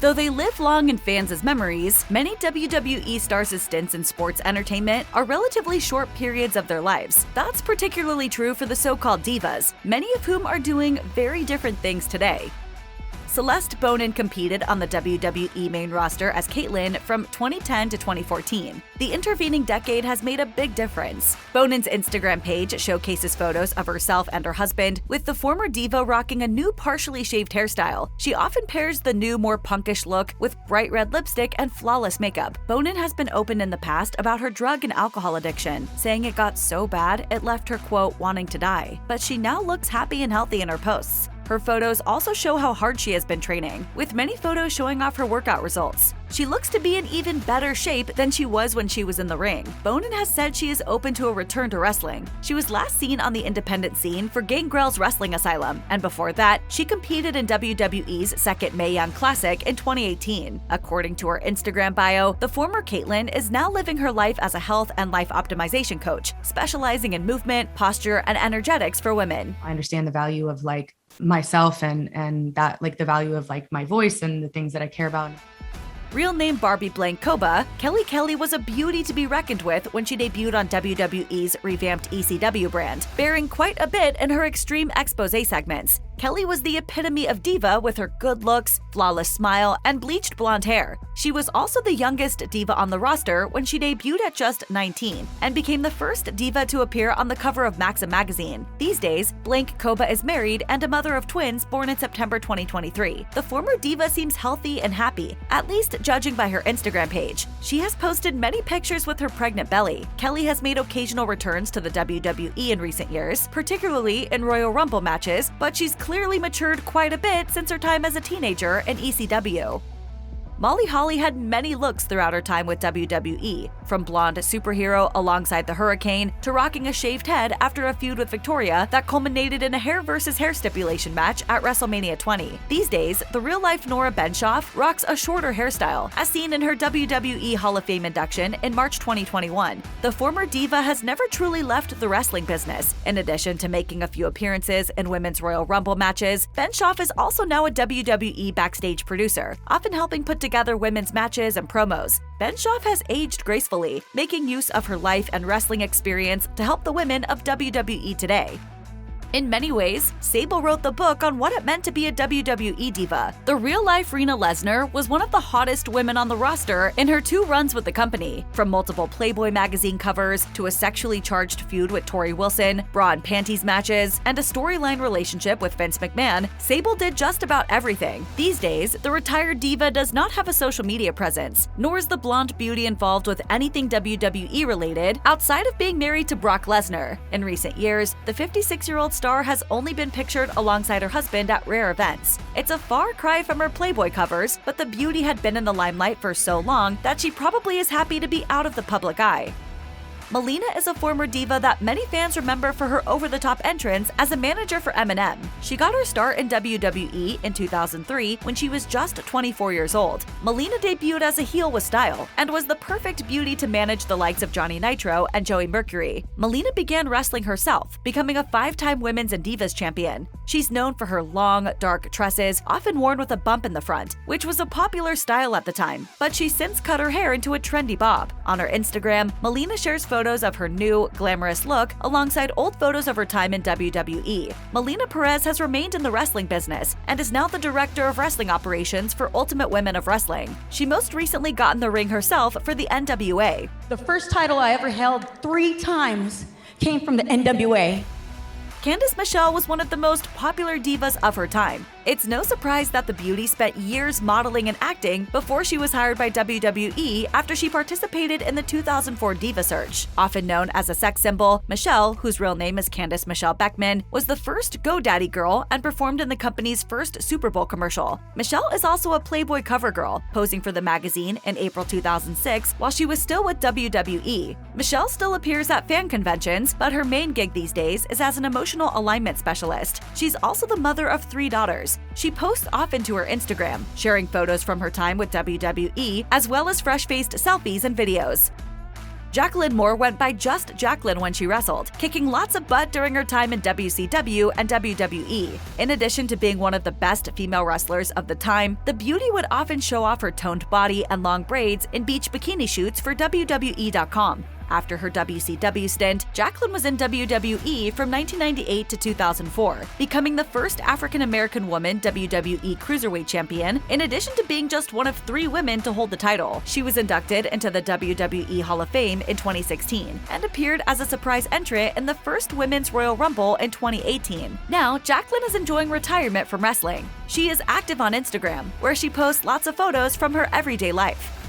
Though they live long in fans' memories, many WWE stars' stints in sports entertainment are relatively short periods of their lives. That's particularly true for the so-called divas, many of whom are doing very different things today. Celeste Bonin competed on the WWE main roster as Kaitlyn from 2010 to 2014. The intervening decade has made a big difference. Bonin's Instagram page showcases photos of herself and her husband, with the former diva rocking a new partially shaved hairstyle. She often pairs the new, more punkish look with bright red lipstick and flawless makeup. Bonin has been open in the past about her drug and alcohol addiction, saying it got so bad it left her, quote, wanting to die. But she now looks happy and healthy in her posts. Her photos also show how hard she has been training, with many photos showing off her workout results. She looks to be in even better shape than she was when she was in the ring. Bonin has said she is open to a return to wrestling. She was last seen on the independent scene for Gangrel's Wrestling Asylum, and before that, she competed in WWE's second Mae Young Classic in 2018. According to her Instagram bio, the former Kaitlyn is now living her life as a health and life optimization coach, specializing in movement, posture, and energetics for women. I understand the value of myself and that the value of my voice and the things that I care about. Real name Barbie Blank Koba, Kelly was a beauty to be reckoned with when she debuted on WWE's revamped ECW brand, bearing quite a bit in her extreme expose segments. Kelly was the epitome of diva with her good looks, flawless smile, and bleached blonde hair. She was also the youngest diva on the roster when she debuted at just 19, and became the first diva to appear on the cover of Maxim magazine. These days, Blank Koba is married and a mother of twins born in September 2023. The former diva seems healthy and happy, at least judging by her Instagram page. She has posted many pictures with her pregnant belly. Kelly has made occasional returns to the WWE in recent years, particularly in Royal Rumble matches, but she's clearly matured quite a bit since her time as a teenager in ECW. Molly Holly had many looks throughout her time with WWE, from blonde superhero alongside the Hurricane to rocking a shaved head after a feud with Victoria that culminated in a hair versus hair stipulation match at WrestleMania 20. These days, the real-life Nora Benshoff rocks a shorter hairstyle, as seen in her WWE Hall of Fame induction in March 2021. The former diva has never truly left the wrestling business. In addition to making a few appearances in women's Royal Rumble matches, Benshoff is also now a WWE backstage producer, often helping put together women's matches and promos. Benshoff has aged gracefully, making use of her life and wrestling experience to help the women of WWE today. In many ways, Sable wrote the book on what it meant to be a WWE diva. The real-life Rena Lesnar was one of the hottest women on the roster in her 2 runs with the company. From multiple Playboy magazine covers to a sexually charged feud with Tori Wilson, bra and panties matches, and a storyline relationship with Vince McMahon, Sable did just about everything. These days, the retired diva does not have a social media presence, nor is the blonde beauty involved with anything WWE related outside of being married to Brock Lesnar. In recent years, the 56-year-old star has only been pictured alongside her husband at rare events. It's a far cry from her Playboy covers, but the beauty had been in the limelight for so long that she probably is happy to be out of the public eye. Melina is a former diva that many fans remember for her over-the-top entrance as a manager for Eminem. She got her start in WWE in 2003 when she was just 24 years old. Melina debuted as a heel with style and was the perfect beauty to manage the likes of Johnny Nitro and Joey Mercury. Melina began wrestling herself, becoming a 5-time Women's and Divas champion. She's known for her long, dark tresses, often worn with a bump in the front, which was a popular style at the time, but she's since cut her hair into a trendy bob. On her Instagram, Melina shares photos of her new, glamorous look alongside old photos of her time in WWE. Melina Perez has remained in the wrestling business and is now the director of wrestling operations for Ultimate Women of Wrestling. She most recently got in the ring herself for the NWA. The first title I ever held 3 times came from the NWA. Candice Michelle was one of the most popular divas of her time. It's no surprise that the beauty spent years modeling and acting before she was hired by WWE after she participated in the 2004 Diva Search. Often known as a sex symbol, Michelle, whose real name is Candice Michelle Beckman, was the first GoDaddy girl and performed in the company's first Super Bowl commercial. Michelle is also a Playboy cover girl, posing for the magazine in April 2006 while she was still with WWE. Michelle still appears at fan conventions, but her main gig these days is as an emotional alignment specialist. She's also the mother of 3 daughters. She posts often to her Instagram, sharing photos from her time with WWE, as well as fresh-faced selfies and videos. Jacqueline Moore went by just Jacqueline when she wrestled, kicking lots of butt during her time in WCW and WWE. In addition to being one of the best female wrestlers of the time, the beauty would often show off her toned body and long braids in beach bikini shoots for WWE.com. After her WCW stint, Jacqueline was in WWE from 1998 to 2004, becoming the first African-American woman WWE Cruiserweight Champion, in addition to being just one of 3 women to hold the title. She was inducted into the WWE Hall of Fame in 2016 and appeared as a surprise entrant in the first Women's Royal Rumble in 2018. Now, Jacqueline is enjoying retirement from wrestling. She is active on Instagram, where she posts lots of photos from her everyday life.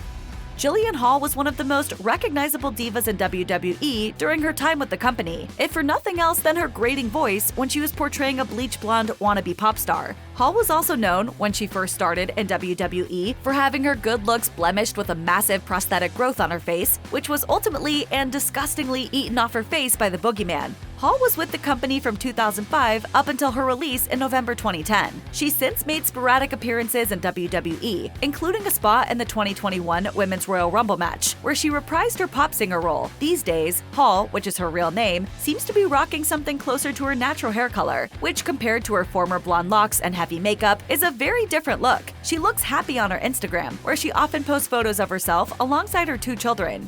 Jillian Hall was one of the most recognizable divas in WWE during her time with the company, if for nothing else than her grating voice when she was portraying a bleach blonde wannabe pop star. Hall was also known, when she first started in WWE, for having her good looks blemished with a massive prosthetic growth on her face, which was ultimately and disgustingly eaten off her face by the boogeyman. Hall was with the company from 2005 up until her release in November 2010. She's since made sporadic appearances in WWE, including a spot in the 2021 Women's Royal Rumble match, where she reprised her pop singer role. These days, Hall, which is her real name, seems to be rocking something closer to her natural hair color, which compared to her former blonde locks and heavy makeup is a very different look. She looks happy on her Instagram, where she often posts photos of herself alongside her 2 children.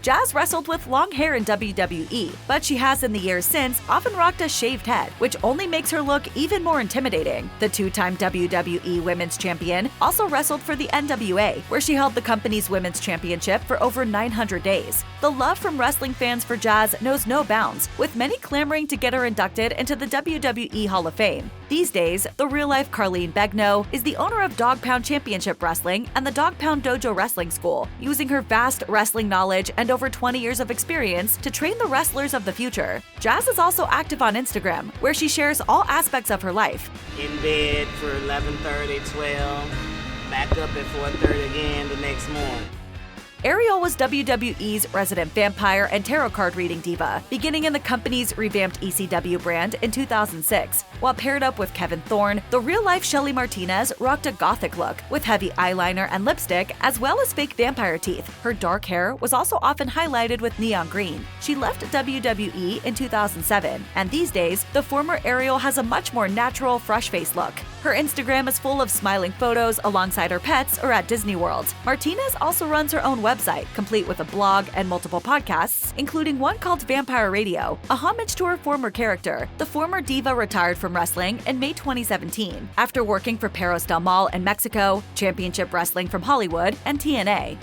Jazz wrestled with long hair in WWE, but she has in the years since often rocked a shaved head, which only makes her look even more intimidating. The 2-time WWE Women's Champion also wrestled for the NWA, where she held the company's Women's Championship for over 900 days. The love from wrestling fans for Jazz knows no bounds, with many clamoring to get her inducted into the WWE Hall of Fame. These days, the real-life Carleen Begno is the owner of Dog Pound Championship Wrestling and the Dog Pound Dojo Wrestling School, using her vast wrestling knowledge and over 20 years of experience to train the wrestlers of the future. Jazz is also active on Instagram, where she shares all aspects of her life. In bed for 11:30, 12, back up at 4:30 again the next morning. Ariel was WWE's resident vampire and tarot card reading diva, beginning in the company's revamped ECW brand in 2006. While paired up with Kevin Thorne, the real-life Shelly Martinez rocked a gothic look with heavy eyeliner and lipstick, as well as fake vampire teeth. Her dark hair was also often highlighted with neon green. She left WWE in 2007, and these days, the former Ariel has a much more natural, fresh-faced look. Her Instagram is full of smiling photos alongside her pets or at Disney World. Martinez also runs her own website, complete with a blog and multiple podcasts, including one called Vampire Radio, a homage to her former character. The former diva retired from wrestling in May 2017, after working for Perros del Mal in Mexico, Championship Wrestling from Hollywood, and TNA.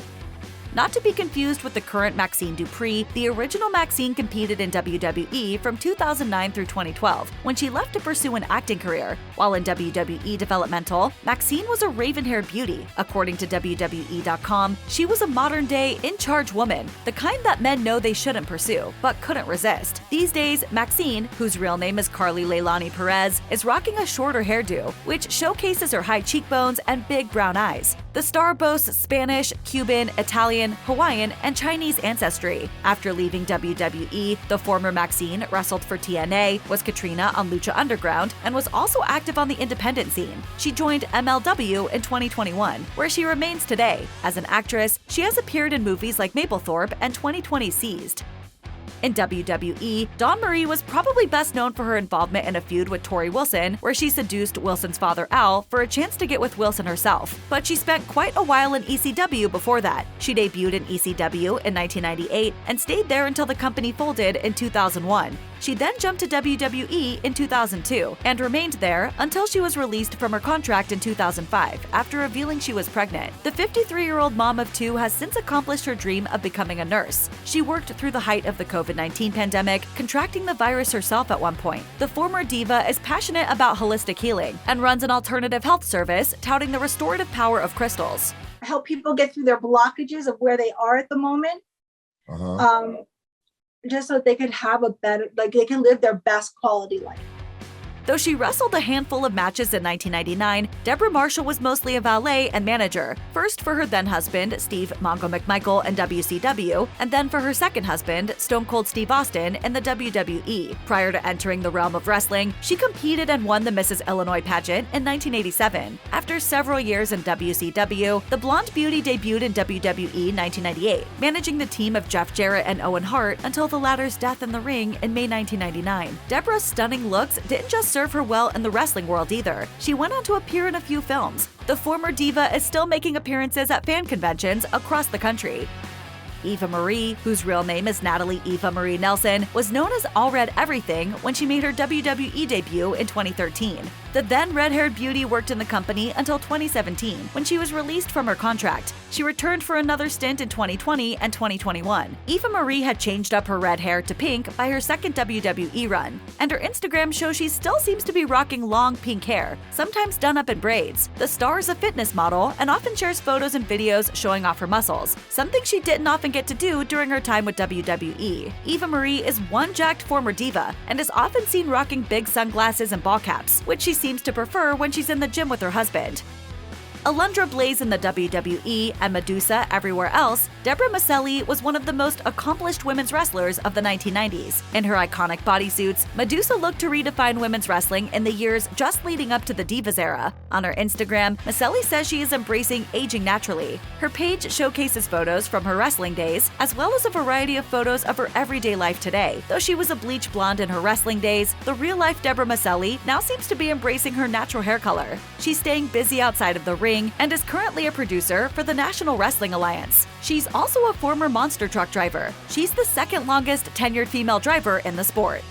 Not to be confused with the current Maxine Dupree, the original Maxine competed in WWE from 2009 through 2012, when she left to pursue an acting career. While in WWE developmental, Maxine was a raven-haired beauty. According to WWE.com, she was a modern-day, in-charge woman, the kind that men know they shouldn't pursue, but couldn't resist. These days, Maxine, whose real name is Carly Leilani Perez, is rocking a shorter hairdo, which showcases her high cheekbones and big brown eyes. The star boasts Spanish, Cuban, Italian, Hawaiian, and Chinese ancestry. After leaving WWE, the former Maxine wrestled for TNA, was Katrina on Lucha Underground, and was also active on the independent scene. She joined MLW in 2021, where she remains today. As an actress, she has appeared in movies like Mapplethorpe and 2020 Seized. In WWE, Dawn Marie was probably best known for her involvement in a feud with Tori Wilson, where she seduced Wilson's father Al for a chance to get with Wilson herself. But she spent quite a while in ECW before that. She debuted in ECW in 1998 and stayed there until the company folded in 2001. She then jumped to WWE in 2002 and remained there until she was released from her contract in 2005 after revealing she was pregnant. The 53-year-old mom of 2 has since accomplished her dream of becoming a nurse. She worked through the height of the COVID-19 pandemic, contracting the virus herself at one point. The former diva is passionate about holistic healing and runs an alternative health service touting the restorative power of crystals. Help people get through their blockages of where they are at the moment. Just so they could have a better, like they can live their best quality life. Though she wrestled a handful of matches in 1999, Debra Marshall was mostly a valet and manager, first for her then-husband, Steve Mongo McMichael in WCW, and then for her second husband, Stone Cold Steve Austin, in the WWE. Prior to entering the realm of wrestling, she competed and won the Mrs. Illinois pageant in 1987. After several years in WCW, the blonde beauty debuted in WWE 1998, managing the team of Jeff Jarrett and Owen Hart until the latter's death in the ring in May 1999. Debra's stunning looks didn't just serve her well in the wrestling world either. She went on to appear in a few films. The former diva is still making appearances at fan conventions across the country. Eva Marie, whose real name is Natalie Eva Marie Nelson, was known as All Red Everything when she made her WWE debut in 2013. The then red-haired beauty worked in the company until 2017, when she was released from her contract. She returned for another stint in 2020 and 2021. Eva Marie had changed up her red hair to pink by her second WWE run, and her Instagram shows she still seems to be rocking long pink hair, sometimes done up in braids. The star is a fitness model and often shares photos and videos showing off her muscles, something she didn't often get to do during her time with WWE. Eva Marie is one jacked former diva and is often seen rocking big sunglasses and ball caps, which she seems to prefer when she's in the gym with her husband. Alundra Blayze in the WWE and Madusa everywhere else, Debra Miceli was one of the most accomplished women's wrestlers of the 1990s. In her iconic bodysuits, Madusa looked to redefine women's wrestling in the years just leading up to the Divas era. On her Instagram, Miceli says she is embracing aging naturally. Her page showcases photos from her wrestling days, as well as a variety of photos of her everyday life today. Though she was a bleach blonde in her wrestling days, the real-life Debra Miceli now seems to be embracing her natural hair color. She's staying busy outside of the ring and is currently a producer for the National Wrestling Alliance. She's also a former monster truck driver. She's the second longest tenured female driver in the sport.